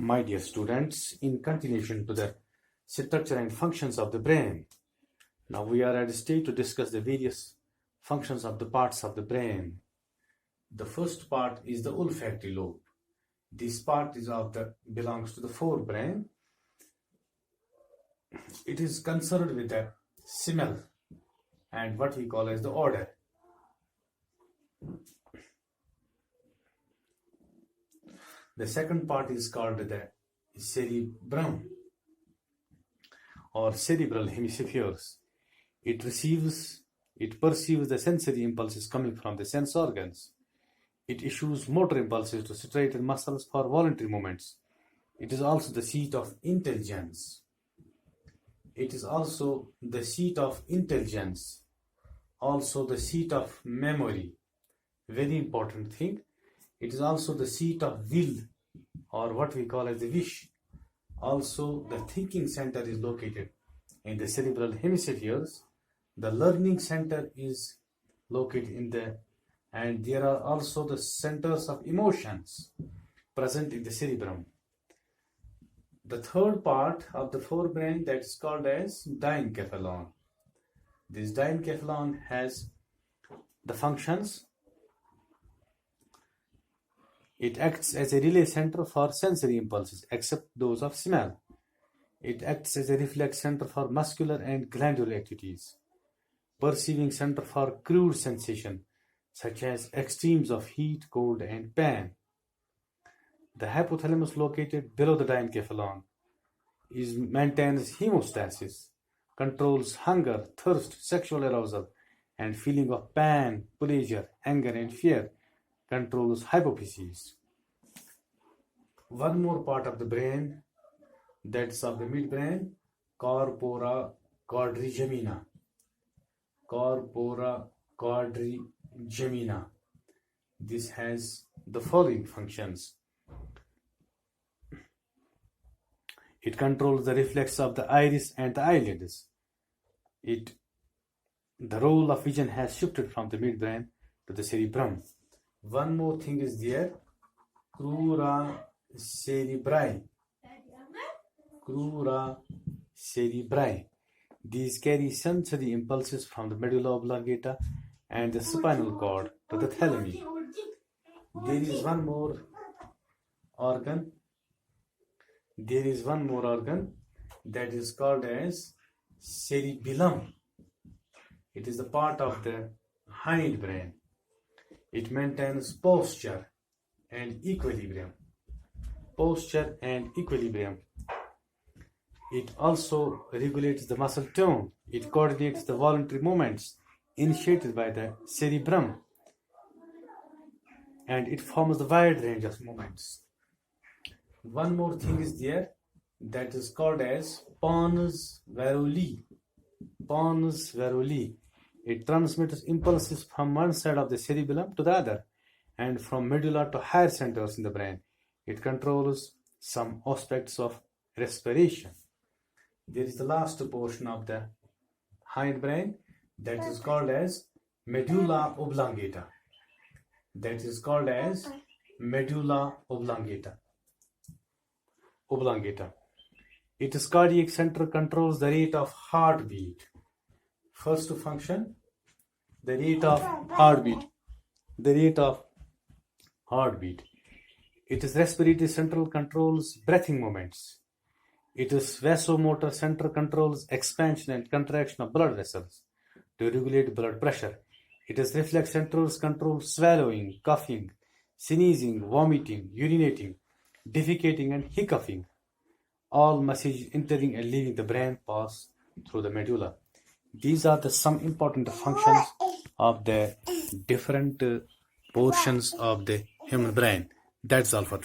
My dear students, in continuation to the structure and functions of the brain, now we are at a stage to discuss the various functions of the parts of the brain. The first part is the olfactory lobe. This part belongs to the forebrain. It is concerned with the smell and what we call as the odor. The second part is called the cerebrum or cerebral hemispheres. It perceives the sensory impulses coming from the sense organs. It issues motor impulses to straighten muscles for voluntary movements. It is also the seat of intelligence. It is also the seat of intelligence, also the seat of memory. Very important thing. It is also the seat of will, or what we call as the wish. Also, the thinking center is located in the cerebral hemispheres. The learning center is located and there are also the centers of emotions present in the cerebrum. The third part of the forebrain, that is called as diencephalon. This diencephalon has the functions. It acts as a relay center for sensory impulses, except those of smell. It acts as a reflex center for muscular and glandular activities, perceiving center for crude sensation, such as extremes of heat, cold, and pain. The hypothalamus, located below the diencephalon, maintains hemostasis, controls hunger, thirst, sexual arousal, and feeling of pain, pleasure, anger, and fear, controls hypophysis. One more part of the brain, that's of the midbrain, corpora quadrigemina. Corpora quadrigemina. This has the following functions. It controls the reflex of the iris and the eyelids. The role of vision has shifted from the midbrain to the cerebrum. One more thing is there, crura cerebri. Crura cerebri. These carry sensory impulses from the medulla oblongata and the spinal cord to the thalami. There is one more organ. That is called as cerebellum. It is the part of the hindbrain. It maintains posture and equilibrium. It also regulates the muscle tone. It coordinates the voluntary movements initiated by the cerebrum, and it forms the wide range of movements. One more thing is there, that is called as pons varolii. Pons varolii. It transmits impulses from one side of the cerebellum to the other, and from medulla to higher centers in the brain. It controls some aspects of respiration. There is the last portion of the hindbrain, that is called as medulla oblongata. Its cardiac center controls the rate of heartbeat. First function, the rate of heartbeat. Its respiratory center controls breathing movements. Its vasomotor center controls expansion and contraction of blood vessels to regulate blood pressure. Its reflex centers control swallowing, coughing, sneezing, vomiting, urinating, defecating, and hiccoughing. All messages entering and leaving the brain pass through the medulla. These are some important functions of the different portions of the human brain. That's all for today.